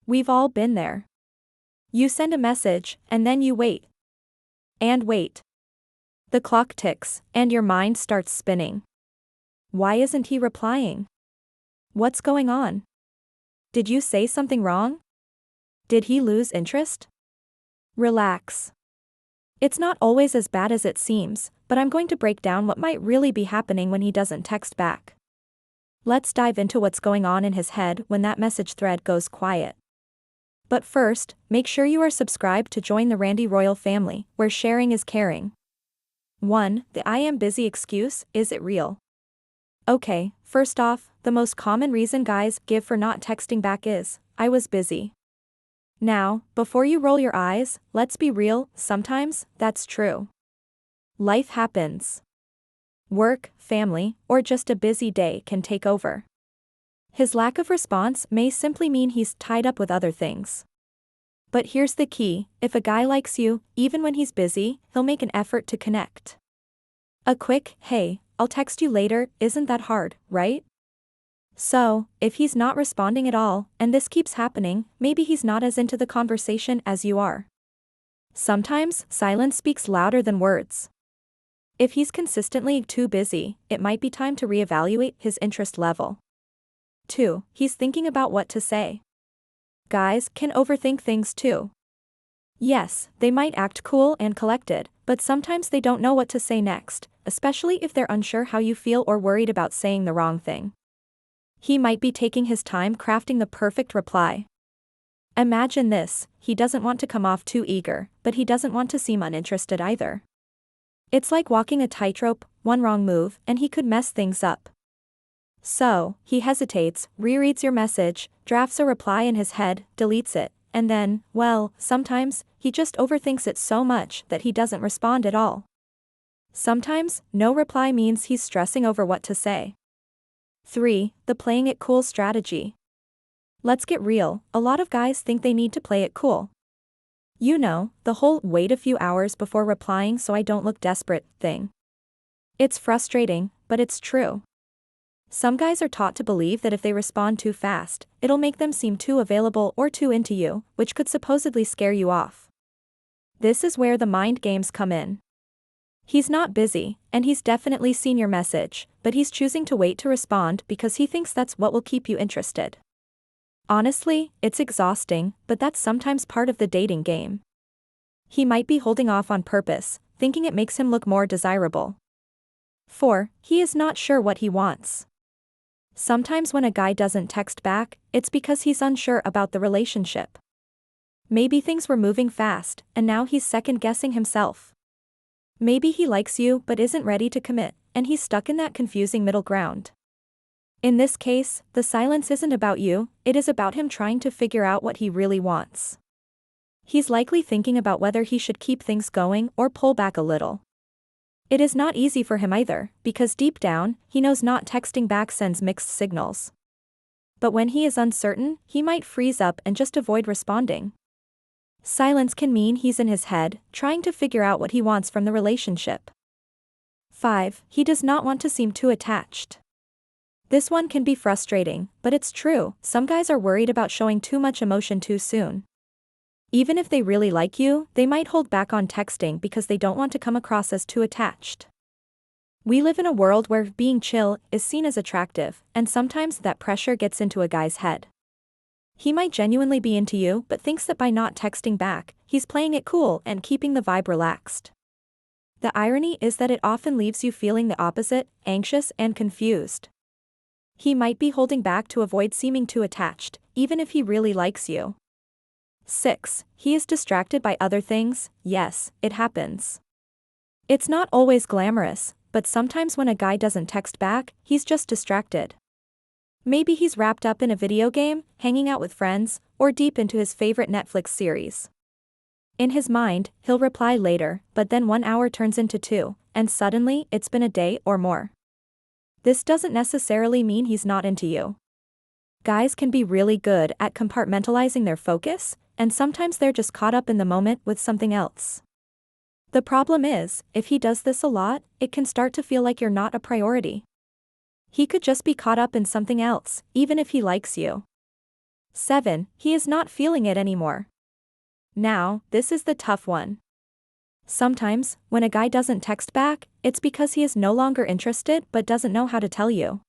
We've all been there. You send a message, and then you wait. And wait. The clock ticks, and your mind starts spinning. Why isn't he replying? What's going on? Did you say something wrong? Did he lose interest? Relax. It's not always as bad as it seems, but I'm going to break down what might really be happening when he doesn't text back. Let's dive into what's going on in his head when that message thread goes quiet. But first, make sure you are subscribed to join the Randy Royal family, where sharing is caring. 1. The I am busy excuse, is it real? Okay, first off, the most common reason guys give for not texting back is, I was busy. Now, before you roll your eyes, let's be real, sometimes, that's true. Life happens. Work, family, or just a busy day can take over. His lack of response may simply mean he's tied up with other things. But here's the key, if a guy likes you, even when he's busy, he'll make an effort to connect. A quick, hey, I'll text you later, isn't that hard, right? So, if he's not responding at all, and this keeps happening, maybe he's not as into the conversation as you are. Sometimes, silence speaks louder than words. If he's consistently too busy, it might be time to reevaluate his interest level. 2. He's thinking about what to say. Guys can overthink things too. Yes, they might act cool and collected, but sometimes they don't know what to say next, especially if they're unsure how you feel or worried about saying the wrong thing. He might be taking his time crafting the perfect reply. Imagine this, he doesn't want to come off too eager, but he doesn't want to seem uninterested either. It's like walking a tightrope, one wrong move, and he could mess things up. So, he hesitates, rereads your message, drafts a reply in his head, deletes it, and then, well, sometimes, he just overthinks it so much that he doesn't respond at all. Sometimes, no reply means he's stressing over what to say. 3. The playing it cool strategy. Let's get real, a lot of guys think they need to play it cool. You know, the whole wait a few hours before replying so I don't look desperate thing. It's frustrating, but it's true. Some guys are taught to believe that if they respond too fast, it'll make them seem too available or too into you, which could supposedly scare you off. This is where the mind games come in. He's not busy, and he's definitely seen your message, but he's choosing to wait to respond because he thinks that's what will keep you interested. Honestly, it's exhausting, but that's sometimes part of the dating game. He might be holding off on purpose, thinking it makes him look more desirable. 4. He is not sure what he wants. Sometimes when a guy doesn't text back, it's because he's unsure about the relationship. Maybe things were moving fast, and now he's second-guessing himself. Maybe he likes you but isn't ready to commit, and he's stuck in that confusing middle ground. In this case, the silence isn't about you, it is about him trying to figure out what he really wants. He's likely thinking about whether he should keep things going or pull back a little. It is not easy for him either, because deep down, he knows not texting back sends mixed signals. But when he is uncertain, he might freeze up and just avoid responding. Silence can mean he's in his head, trying to figure out what he wants from the relationship. 5. He does not want to seem too attached. This one can be frustrating, but it's true, some guys are worried about showing too much emotion too soon. Even if they really like you, they might hold back on texting because they don't want to come across as too attached. We live in a world where being chill is seen as attractive, and sometimes that pressure gets into a guy's head. He might genuinely be into you but thinks that by not texting back, he's playing it cool and keeping the vibe relaxed. The irony is that it often leaves you feeling the opposite, anxious and confused. He might be holding back to avoid seeming too attached, even if he really likes you. 6. He is distracted by other things. Yes, it happens. It's not always glamorous, but sometimes when a guy doesn't text back, he's just distracted. Maybe he's wrapped up in a video game, hanging out with friends, or deep into his favorite Netflix series. In his mind, he'll reply later, but then 1 hour turns into 2, and suddenly, it's been a day or more. This doesn't necessarily mean he's not into you. Guys can be really good at compartmentalizing their focus, and sometimes they're just caught up in the moment with something else. The problem is, if he does this a lot, it can start to feel like you're not a priority. He could just be caught up in something else, even if he likes you. 7. He is not feeling it anymore. Now, this is the tough one. Sometimes, when a guy doesn't text back, it's because he is no longer interested but doesn't know how to tell you.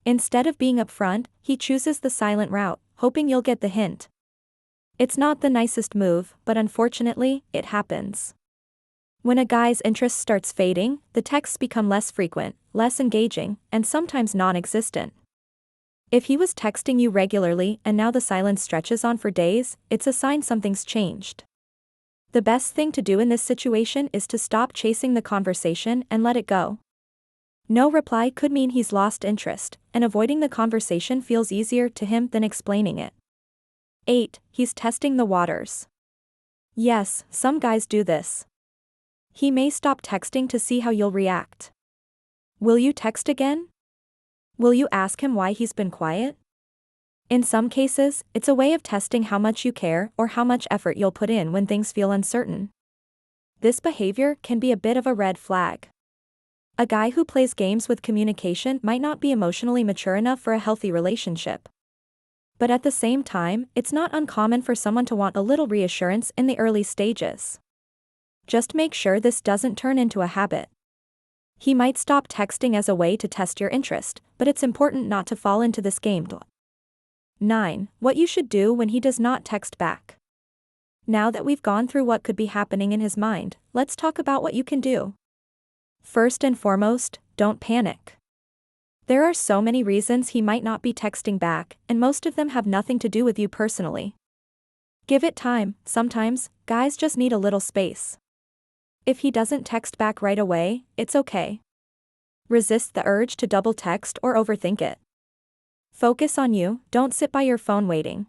Instead of being upfront, he chooses the silent route, hoping you'll get the hint. It's not the nicest move, but unfortunately, it happens. When a guy's interest starts fading, the texts become less frequent, less engaging, and sometimes non-existent. If he was texting you regularly and now the silence stretches on for days, it's a sign something's changed. The best thing to do in this situation is to stop chasing the conversation and let it go. No reply could mean he's lost interest, and avoiding the conversation feels easier to him than explaining it. 8. He's testing the waters. Yes, some guys do this. He may stop texting to see how you'll react. Will you text again? Will you ask him why he's been quiet? In some cases, it's a way of testing how much you care or how much effort you'll put in when things feel uncertain. This behavior can be a bit of a red flag. A guy who plays games with communication might not be emotionally mature enough for a healthy relationship. But at the same time, it's not uncommon for someone to want a little reassurance in the early stages. Just make sure this doesn't turn into a habit. He might stop texting as a way to test your interest, but it's important not to fall into this game. 9. What you should do when he does not text back. Now that we've gone through what could be happening in his mind, let's talk about what you can do. First and foremost, don't panic. There are so many reasons he might not be texting back, and most of them have nothing to do with you personally. Give it time. Sometimes, guys just need a little space. If he doesn't text back right away, it's okay. Resist the urge to double text or overthink it. Focus on you, don't sit by your phone waiting.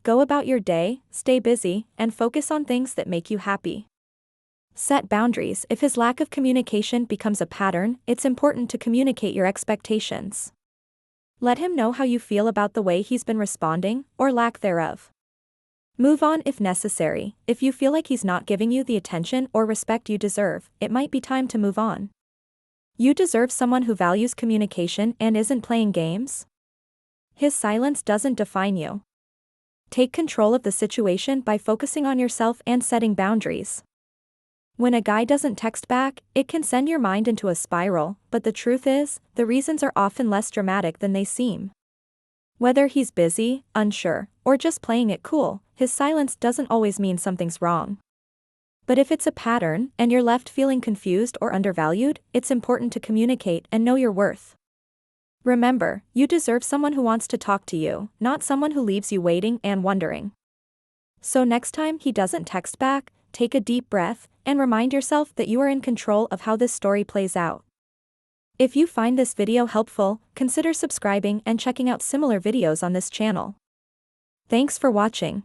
Go about your day, stay busy, and focus on things that make you happy. Set boundaries. If his lack of communication becomes a pattern, it's important to communicate your expectations. Let him know how you feel about the way he's been responding, or lack thereof. Move on if necessary. If you feel like he's not giving you the attention or respect you deserve, it might be time to move on. You deserve someone who values communication and isn't playing games. His silence doesn't define you. Take control of the situation by focusing on yourself and setting boundaries. When a guy doesn't text back, it can send your mind into a spiral, but the truth is, the reasons are often less dramatic than they seem. Whether he's busy, unsure, or just playing it cool, his silence doesn't always mean something's wrong. But if it's a pattern, and you're left feeling confused or undervalued, it's important to communicate and know your worth. Remember, you deserve someone who wants to talk to you, not someone who leaves you waiting and wondering. So next time he doesn't text back, take a deep breath, and remind yourself that you are in control of how this story plays out. If you find this video helpful, consider subscribing and checking out similar videos on this channel. Thanks for watching.